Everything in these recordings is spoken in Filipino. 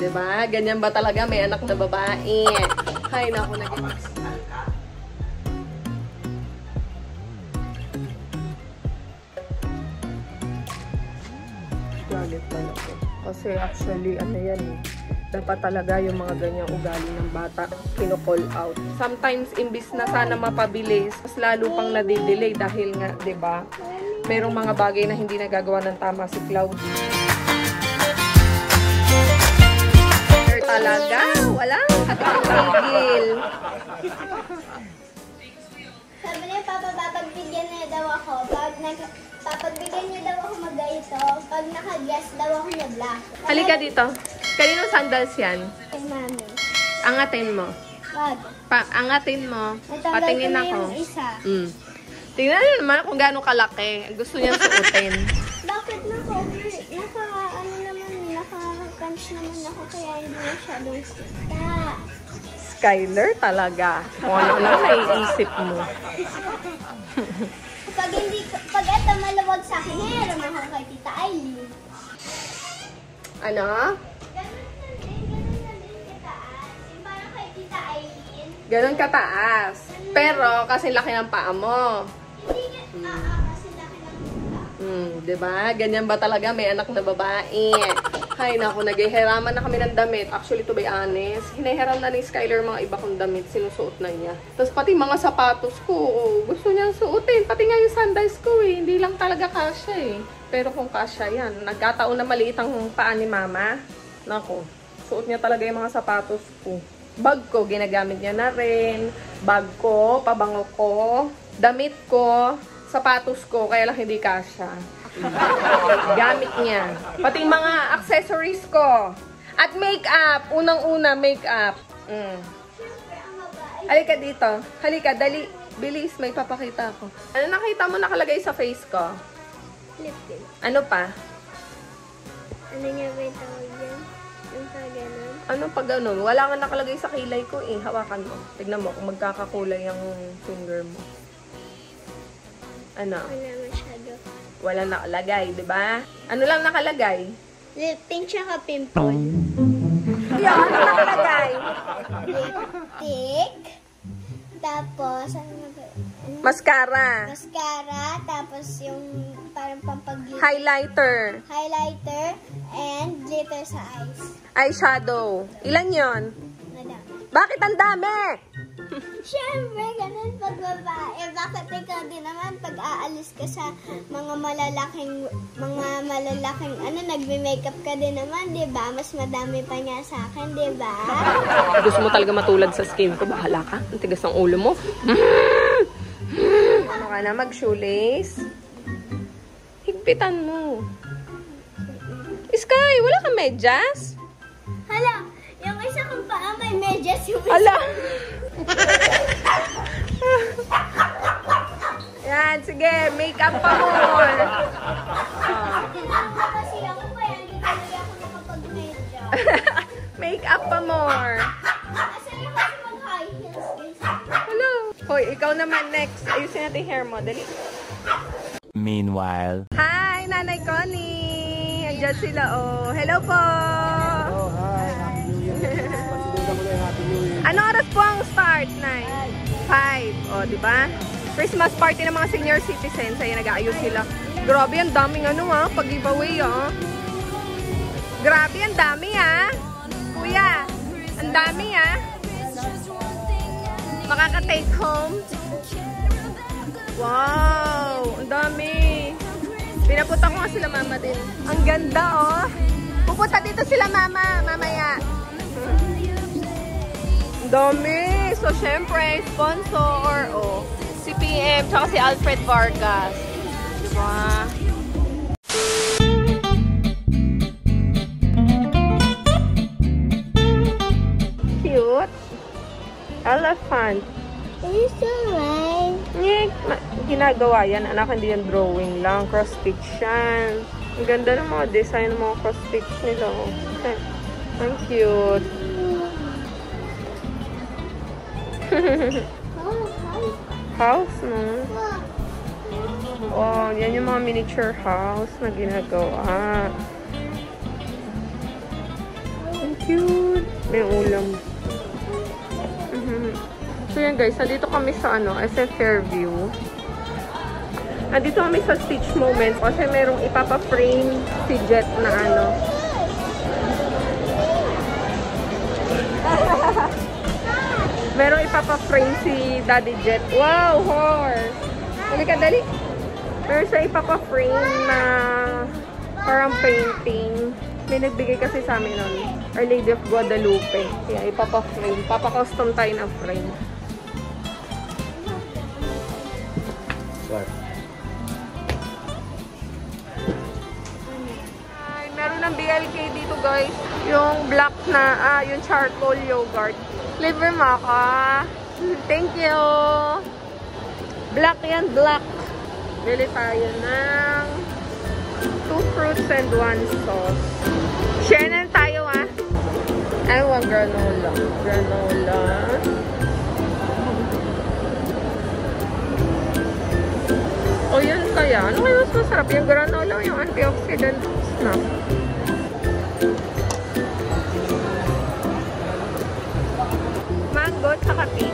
diba? Ganyan ba talaga may anak na babae? Hay, naku, galit pala ko. Kasi actually, ano yan eh. Dapat talaga yung mga ganyang ugali ng bata, kino-call out. Sometimes, imbis na sana mapabilis, mas lalo pang nadidelay dahil nga, diba? Merong mga bagay na hindi nagagawa ng tama si Cloud. Talaga, wala. Katigil. Sabi niya, Papa, papagbigyan niya daw ako. Papagbigyan niya daw ako mag-gaito. Pag naka-guess daw ako na-black. Halika dito. Kaninong sandals yan? Kay Mami. Angatin mo. Wag. Angatin mo. Natanggal Patingin ko na ako. yung isa. Tingnan niyo naman kung gaano kalaki. Gusto niya suotin. Bakit naka-crunch naman ako kaya hindi masyadong sita. Skyler talaga. Kung ano lang naiisip mo. Pag ito maluwag sa akin, hiram ako kay Tita Aileen. Ano? Ganun na din kataas. Yung parang kay Tita Aileen. Ganon kataas. Pero kasi laki ng paa mo. Hindi nga, kasi laki ng mukha. Diba? Ganyan ba talaga may anak na babae? Hay, naku, naghihiraman na kami ng damit. Actually, to be honest, hinahiram na ni Skyler mga iba kong damit. Sinusuot na niya. Tapos pati mga sapatos ko, gusto niyang suotin. Pati nga yung sandals ko eh. Hindi lang talaga kasya eh. Pero kung kasya yan, nagkataon na maliit ang paa ni Mama. Naku, suot niya talaga yung mga sapatos ko. Bag ko, ginagamit niya na rin. Bag ko, pabango ko, damit ko, sapatos ko, kaya lang hindi kasya. Gamit niya. Pati mga accessories ko. At makeup. Unang-una, makeup. Halika dito. Halika, dali. Bilis, may papakita ako. Ano nakita mo nakalagay sa face ko? Lip tint. Ano pa? Ano niya ba yung tawag yan? Yung pa ganun? Ano pa ganun? Wala nga nakalagay sa kilay ko eh. Hawakan mo. Tignan mo kung magkakakulay ang finger mo. Ano? Wala masyado. Wala nakalagay, di ba? Ano lang nakalagay? Lip tint tsaka pimple. Yan, ano nakalagay? Lipstick. Tapos, ano na ba? Mascara. Mascara. Tapos yung parang pampag-glitter. Highlighter. Highlighter. And glitter sa eyes. Eyeshadow. Ilan yon? Madami. Bakit ang dami? Siyempre, ganun pag babae. Bakit ikaw din naman pag aalis ka sa mga malalaking, nagme-makeup ka din naman, di ba? Mas madami pa nga sa akin, di ba? Gusto mo talaga matulad sa skin ko? Bahala ka. Ang tigas ng ulo mo. Ano ka na? Mag-shoelace? Higpitan mo. Sky, wala kang medyas? Hala, yung isa kong paa may medyas yung isa. Ala! Yan, sige. Makeup pa more. Kailangan ko kasi ako kaya hindi talaga ako nakapag-medya. Makeup pa more. Asa yung kasi mag-high heels, guys? Hello. Hoy, ikaw naman next. Ayusin natin hair mo. Dali. Meanwhile. Hi, Nanay Connie. Andiyan sila, oh. Hello po. Oh, hi. Happy New Year. Pasilugan ko na yung Happy New Year. Ano oras po ang start, Nay? 5. O, di ba? Christmas party ng mga senior citizens. Ayan, nag-aayos sila. Grabe, ang daming pag-giveaway, Grabe, ang dami, Kuya, ang dami, Makaka-take home. Wow, ang dami. Pinapunta ko nga sila Mama din. Ang ganda, Pupunta dito sila Mama, mamaya. Ang dami. So, syempre, sponsor, si PM, tsaka si Alfred Vargas. Diba? Cute. Elephant. It's alright. Ginagawa yan. Anak, hindi yan drawing lang. Cross-stitch yan. Ang ganda ng mga design ng mga cross-stitch nila. Ang cute. House, no? Oh, yan yung mga miniature house na ginagawa. Ang cute. May ulam. So yan guys, nandito kami sa SF Fairview. Nandito kami sa Stitch Moments kasi merong ipapa-frame si Jet na merong ipapa-frame si Daddy Jet. Wow, horse! Halika, dali! Meron siya ipapa-frame na parang painting. May nagbigay kasi sa amin nun. Our Lady of Guadalupe. Kaya ipapa-frame. Papa-custom tayo ng frame. Ay, meron ng BLK dito guys. Yung black na, yung charcoal yogurt. Liver maka. Thank you. Black yan, black. Bili tayo ng 2 fruits and 1 sauce. Share na tayo I want granola. Granola. O yun kaya. Ano kayo mas masarap? Yung granola o yung antioxidant snack? Mango tsaka peach.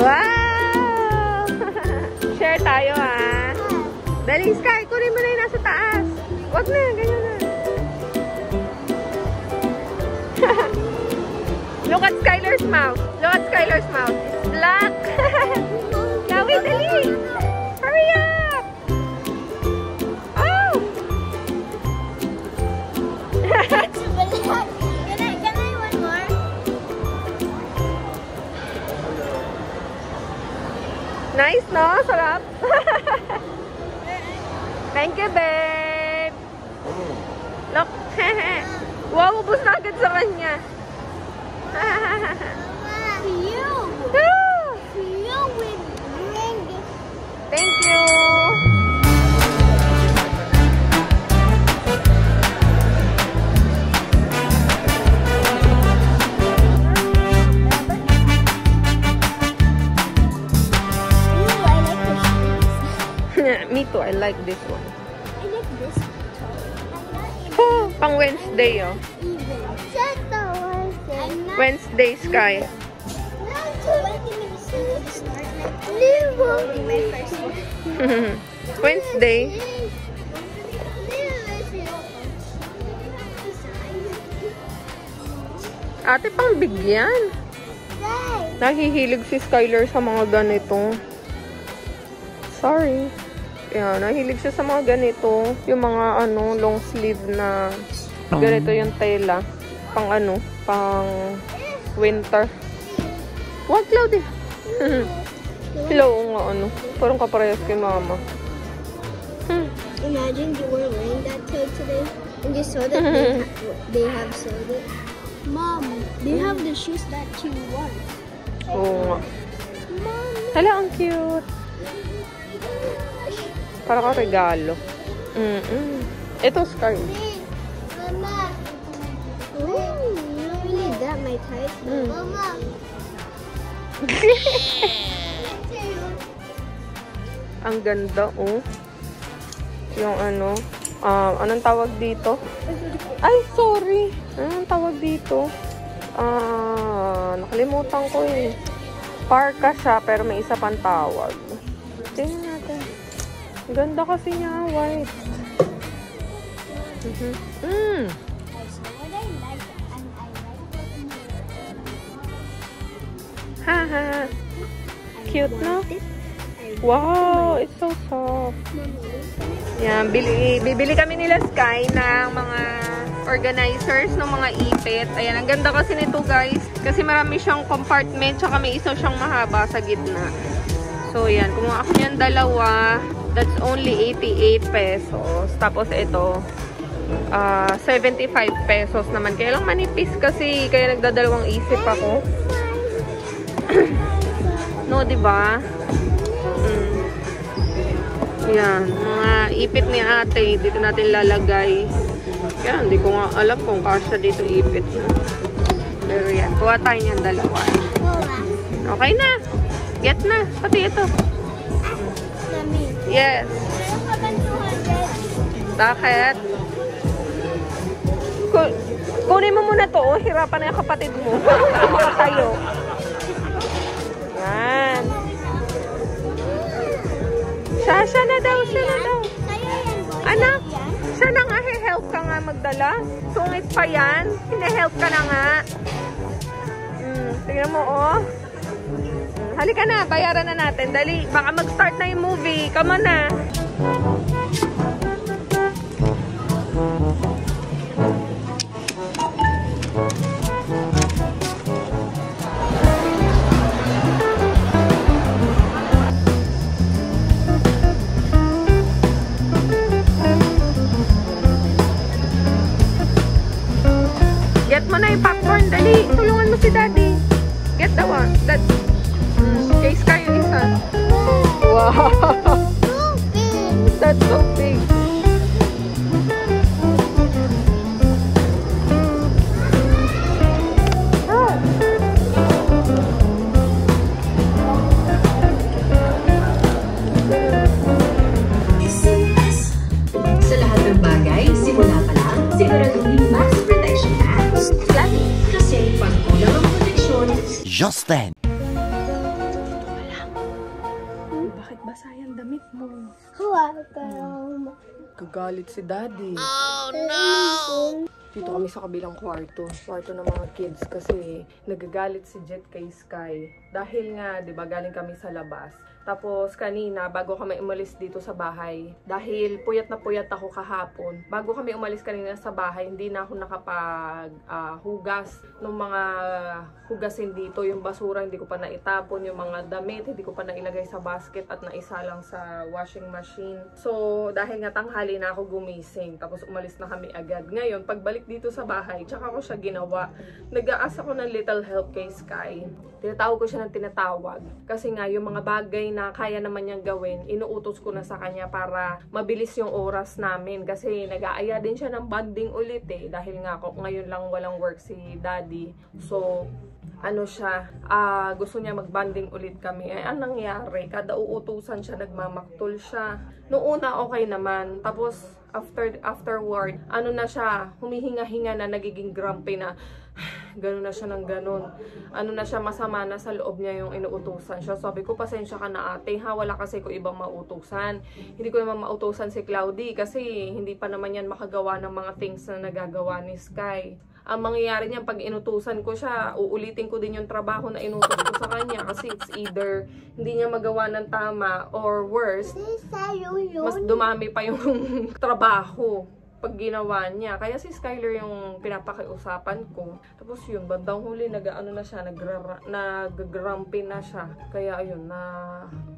Wow! Share tayo Dali, Sky, kunin mo na yung nasa taas. Wag na, ganyan na. Look at Skylar's mouth. Look at Skylar's mouth. It's black. Gawi, dali. Hurry up. Oh! Can I one more? Nice, no? Sarap. Thank you, babe. Look. Wow, ubus na agad sa kanya. Thank you. Me too. I like this one. I like this one. Oh, pang Wednesday, Shut the Wednesday. Wednesday, Sky. Wednesday. Ate, pang bigyan. Nahihilig si Skylar sa mga ganito. Sorry. Yeah, nahilig siya sa mga ganito. Yung mga long sleeve na ganito yung tela. Pang pang winter. What, Cloudy? Hello, nga parang kaparehas kay mama. Imagine you were wearing that toy today and you saw that they have sold it. Mom, they have the shoes that you want. Oo nga. Mom. Hala, ang cute. Para ka regalo. Ito, Sky. Mama. Ooh, you don't really that my type. Mama. Ang ganda, Yung anong tawag dito? Ay, sorry. Anong tawag dito? Nakalimutan ko Parka siya, pero may isa pang tawag. Tingnan natin. Ganda kasi niya, white. Haha. Cute, no? Wow, it's so soft. Yan, bibili kami nila Sky ng mga organizers ng mga ipit. Ayan, ang ganda kasi nito guys. Kasi marami siyang compartment, tsaka may isa siyang mahaba sa gitna. So, yan. Kumuha ako niyan dalawa. That's only 88 pesos. Tapos ito, 75 pesos naman. Kaya lang manipis kasi, kaya nagdadalawang isip ako. No, diba? Yan, mga ipit ni ate, dito natin lalagay. Yan, hindi ko nga alam kung kasya dito ipit. Pero yan, kuha tayo niyan dalawa. Okay na. Get na, pati ito. Yes. Bakit? Kunin mo muna to, oh. Hirapan na yung kapatid mo. Makatayo. Yan. Siya na daw. Anak, siya na nga, help ka nga magdala. Sungit pa yan. Hine-help ka na nga. Tingnan mo, oh. Halika na, bayaran na natin. Dali, baka mag-start na yung movie. Come on na. Get mo na yung popcorn. Dali, tulungan mo si Daddy. Get the one. Case kayo isa. Wow. That's so big. Sa lahat ng bagay, simula pa lang, siguraduhin max protection mask. Kasi pag kulang ang proteksyon, Just then. Bakit basa yung damit mo? Huwag Kagalit si Daddy. Oh, no! Dito kami sa kabilang kwarto. Kwarto ng mga kids kasi nagagalit si Jet kay Sky. Dahil nga, di ba, galing kami sa labas. Tapos kanina, bago kami umalis dito sa bahay, dahil puyat na puyat ako kahapon, bago kami umalis kanina sa bahay, hindi na ako nakapag-hugas ng mga hugasin dito. Yung basura, hindi ko pa naitapon. Yung mga damit, hindi ko pa nailagay sa basket at naisa lang sa washing machine. So, dahil nga tanghali na ako gumising, tapos umalis na kami agad. Ngayon, pagbalik dito sa bahay, tsaka ko siya ginawa. Nag-aas ako ng little help kay Sky. Tinatawag ko siya ng tinatawag. Kasi nga, yung mga bagay na kaya naman niyang gawin, inuutos ko na sa kanya para mabilis yung oras namin. Kasi nag-aaya din siya ng bonding ulit eh. Dahil nga, ngayon lang walang work si Daddy. So, ano siya, gusto niya mag-bonding ulit kami. Ay, anong nangyari? Kada uutusan siya, nagmamaktol siya. Noong una, okay naman. Tapos, afterward, ano na siya, humihinga-hinga na, nagiging grumpy na. Ganun na siya ng ganun. Ano na siya, masama na sa loob niya yung inuutusan siya. Sabi ko, pasensya ka na ate ha, wala kasi ko ibang mautusan. Hindi ko naman mautusan si Cloudy kasi hindi pa naman yan makagawa ng mga things na nagagawa ni Sky. Ang mangyayari niya, pag inutusan ko siya, uulitin ko din yung trabaho na inutos ko sa kanya kasi it's either hindi niya magawa ng tama or worse, mas dumami pa yung trabaho pag ginawa niya. Kaya si Skyler yung pinapakiusapan ko. Tapos yun, bandang huli, nag-ano na siya, nag-grumpy na siya. Kaya ayun,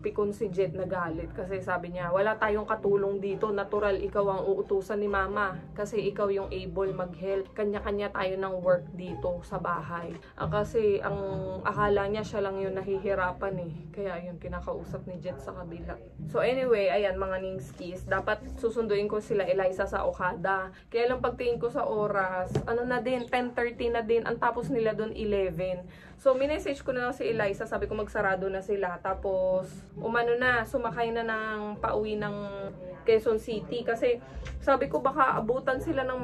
pikon si Jet, nagalit. Kasi sabi niya, wala tayong katulong dito. Natural, ikaw ang uutusan ni Mama. Kasi ikaw yung able mag-help. Kanya-kanya tayo ng work dito sa bahay. Kasi ang akala niya, siya lang yung nahihirapan eh. Kaya ayun, kinakausap ni Jet sa kabila. So anyway, ayan mga Ningskis. Dapat susunduin ko sila Eliza sa Okada. Kaya lang pagtingin ko sa oras, ano na din, 10:30 na din. Ang tapos nila doon 11. So, minessage ko na lang si Eliza. Sabi ko magsarado na sila. Tapos, sumakay na ng pauwi ng Quezon City. Kasi, sabi ko baka abutan sila ng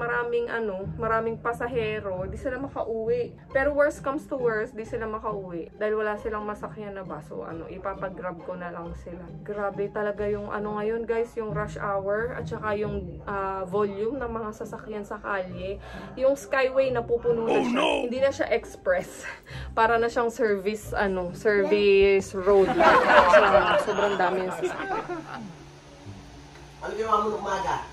maraming pasahero. Di sila makauwi. Pero worst comes to worst, di sila makauwi. Dahil wala silang masakyan na bus. So, ipapag-grab ko na lang sila. Grabe talaga yung ngayon guys, yung rush hour. At saka yung volume ng mga sasakyan sa kalye. Yung Skyway napupuno na siya. Hindi na siya express. Para na siyang service road. Sobrang dami yung sasakyan. Ano ginawa mo nung umaga?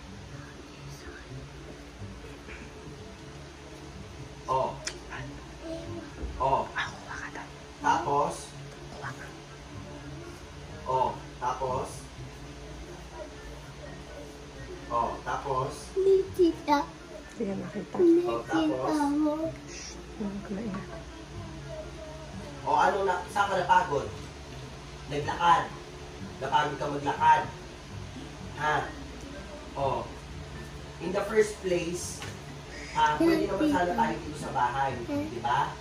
Oh. Oh. Tapos? Oh. Tapos? Oh. Tapos? Tita. Sige, nakita. Oh. Tapos? O saan ka napagod? Naglakad. Napagod ka maglakad. Ha? O, in the first place, pwede naman sana tayo dito sa bahay. Di ba?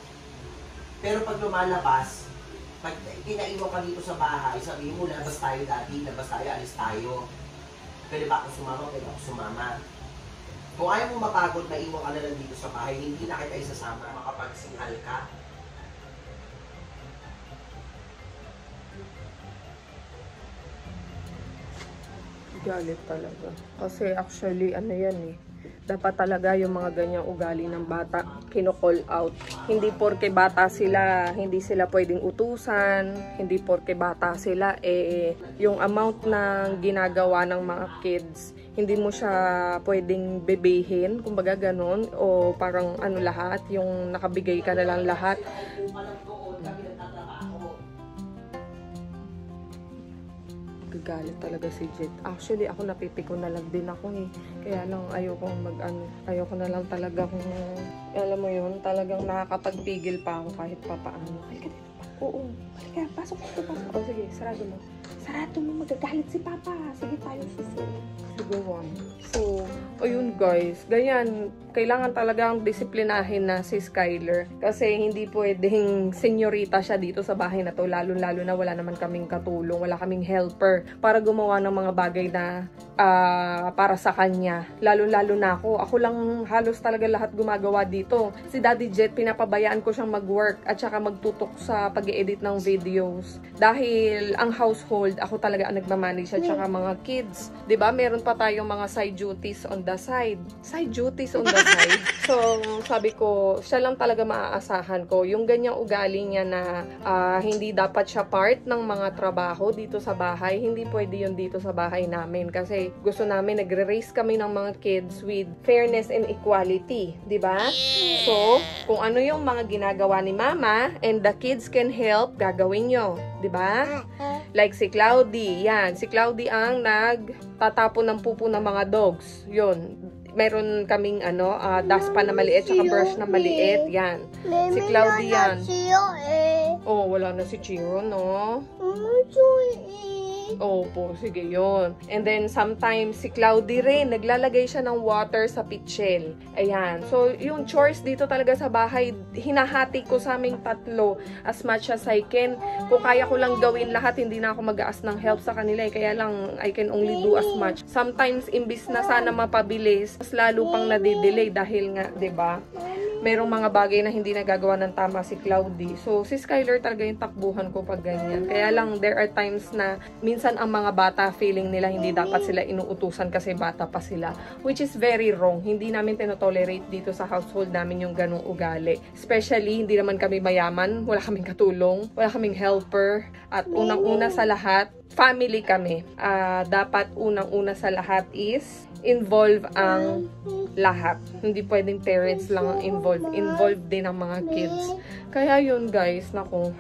Pero pag lumalabas, pag kinaiwan ka dito sa bahay, sabihin mo, labas tayo dati, labas tayo, alis tayo. Pwede ba ako sumama? Pwede ako sumama. Kung ayaw mo mapagod, naiwan ka na lang dito sa bahay, hindi na kita isasama, makapagsinghal ka. Galit talaga. Kasi actually, ano yan eh. Dapat talaga yung mga ganyang ugali ng bata, kino-call out. Hindi porke bata sila, hindi sila pwedeng utusan. Hindi porke bata sila, yung amount na ginagawa ng mga kids, hindi mo siya pwedeng bebehin, kumbaga ganon. O parang ano lahat, yung nakabigay ka na lang lahat. Gagalit talaga si Jet. Actually, ako napipikon na lang din ako eh. Kaya lang ayoko na lang talaga kung, alam mo yun, talagang nakakapagpigil pa ako kahit papaano. Halika dito pa. Oo, halika, pasok. O sige, sarado mo. Sarado mo, magagalit si Papa. Sige tayo susunod. Sige, so, ayun guys, ganyan, kailangan talagang disiplinahin na si Skyler. Kasi hindi pwedeng senyorita siya dito sa bahay na to, lalo-lalo na wala naman kaming katulong, wala kaming helper para gumawa ng mga bagay na para sa kanya. Lalo-lalo na ako. Ako lang halos talaga lahat gumagawa dito. Si Daddy Jet, pinapabayaan ko siyang mag-work at saka magtutok sa pag-i-edit ng videos. Dahil ang household, ako talaga ang nagmamanage at saka mga kids. 'Di ba? Meron pa tayong mga side duties on the side. Side duties on the side. So, sabi ko, siya lang talaga maaasahan ko. Yung ganyang ugali niya na hindi dapat siya part ng mga trabaho dito sa bahay, hindi pwede yun dito sa bahay namin. Kasi gusto namin, nagre-raise kami ng mga kids with fairness and equality. 'Di ba? So, kung ano yung mga ginagawa ni Mama and the kids can help, gagawin nyo. 'Di ba? Like si Cloudy, yan. Si Cloudy ang nagtatapon ng pupo ng mga dogs. Yun. Meron kaming dustpan na maliit saka brush na maliit. Yan. Si Cloudy yan. Oh, wala na si Chiro, no? Opo, sige yun. And then, sometimes, si Cloudy rin, naglalagay siya ng water sa pitchel. Ayan. So, yung chores dito talaga sa bahay, hinahati ko sa aming tatlo as much as I can. Kung kaya ko lang gawin lahat, hindi na ako mag-aas ng help sa kanila. Kaya lang, I can only do as much. Sometimes, imbis na sana mapabilis, mas lalo pang nadidelay dahil nga, 'di ba? Merong mga bagay na hindi nagagawa ng tama si Cloudy. So, si Skyler talaga yung takbuhan ko pag ganyan. Kaya lang, there are times na minsan ang mga bata feeling nila hindi dapat sila inuutusan kasi bata pa sila. Which is very wrong. Hindi namin tinotolerate dito sa household namin yung ganong ugali. Especially, hindi naman kami mayaman. Wala kaming katulong. Wala kaming helper. At unang-una sa lahat, family kami. Dapat unang-una sa lahat is involve ang lahat. Hindi pwedeng parents lang ang involved. Involved din ang mga kids. Kaya yun guys, naku,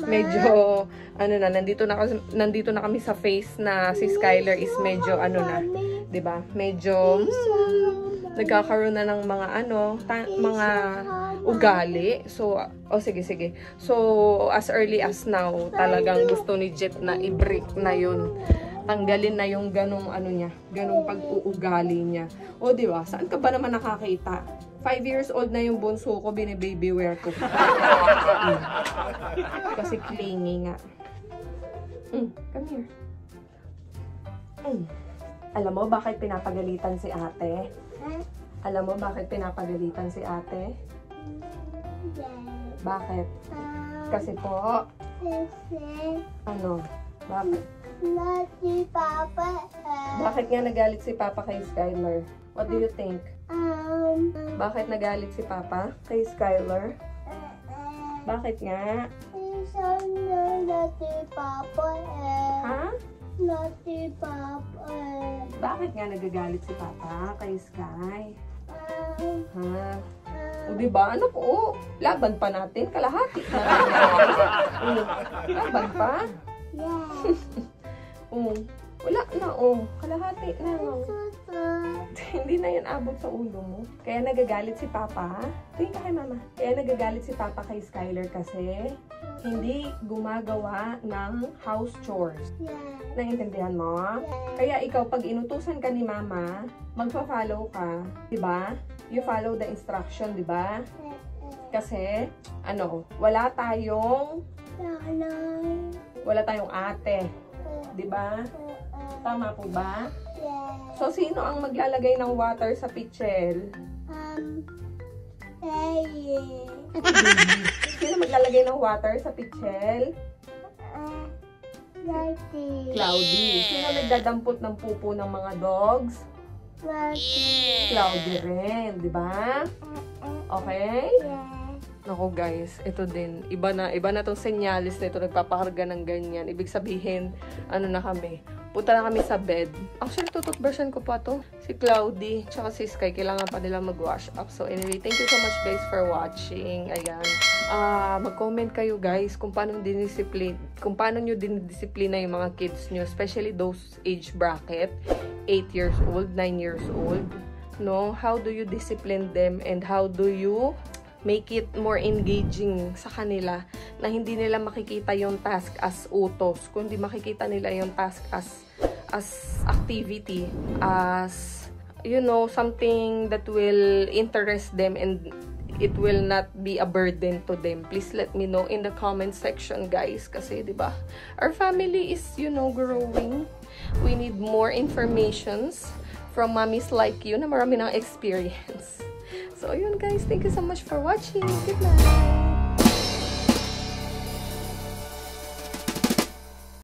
medyo, nandito na kami sa phase na si Skyler is medyo, 'di ba? Medyo, nagkakaroon na ng mga, mga ugali. So, sige. So, as early as now, talagang gusto ni Jet na i-break na yun. Tanggalin na yung ganong ganong pag-uugali niya. O, di ba? Saan ka ba naman nakakita? 5 years old na yung bunso ko, bini-baby wear ko. Kasi clingy nga. Come here. Alam mo bakit pinapagalitan si ate? Alam mo bakit pinapagalitan si ate? Bakit? Kasi po. Ano? Bakit? Si Papa. Bakit nga nagalit si Papa kay Skyler? What do you think? Bakit nagalit si Papa kay Skyler? Bakit nga? Na si Papa Ha? Na si Papa Bakit nga nagagalit si Papa kay Sky? Ha? O diba? Ano po? Laban pa natin. Kalahati na. Laban pa? Yeah. Wala na. Kalahati na. Hindi na yan abot sa ulo mo. Kaya nagagalit si Papa. Tingin ka kay Mama. Kaya nagagalit si Papa kay Skyler kasi hindi gumagawa ng house chores. Naiintindihan mo? Kaya ikaw, pag inutusan ka ni Mama, magpa-follow ka. Diba? You follow the instruction, diba? Kasi, wala tayong ate. Diba? Tama po ba? So, sino ang maglalagay ng water sa pitchel? Sino maglalagay ng water sa pitchel? Cloudy. Sino nagdadampot ng pupo ng mga dogs? Cloudy rin, di ba? Okay? Naku guys, ito din. Iba na tong senyalis na ito. Nagpapakarga ng ganyan. Ibig sabihin, na kami. Punta na kami sa bed. Actually, tututbrushan ko pa to. Si Cloudy, tsaka si Sky, kailangan pa nila mag-wash up. So anyway, thank you so much guys for watching. Ayan. Mag-comment kayo guys kung paano nyo dinidisiplina yung mga kids nyo. Especially those age bracket. 8 years old, 9 years old. No? How do you discipline them and how do you make it more engaging sa kanila na hindi nila makikita yung task as utos, kundi makikita nila yung task as activity, as something that will interest them and it will not be a burden to them. Please let me know in the comment section guys, kasi diba our family is growing. We need more informations from mommies like you na marami ng experience. So, ayun guys. Thank you so much for watching. Good night!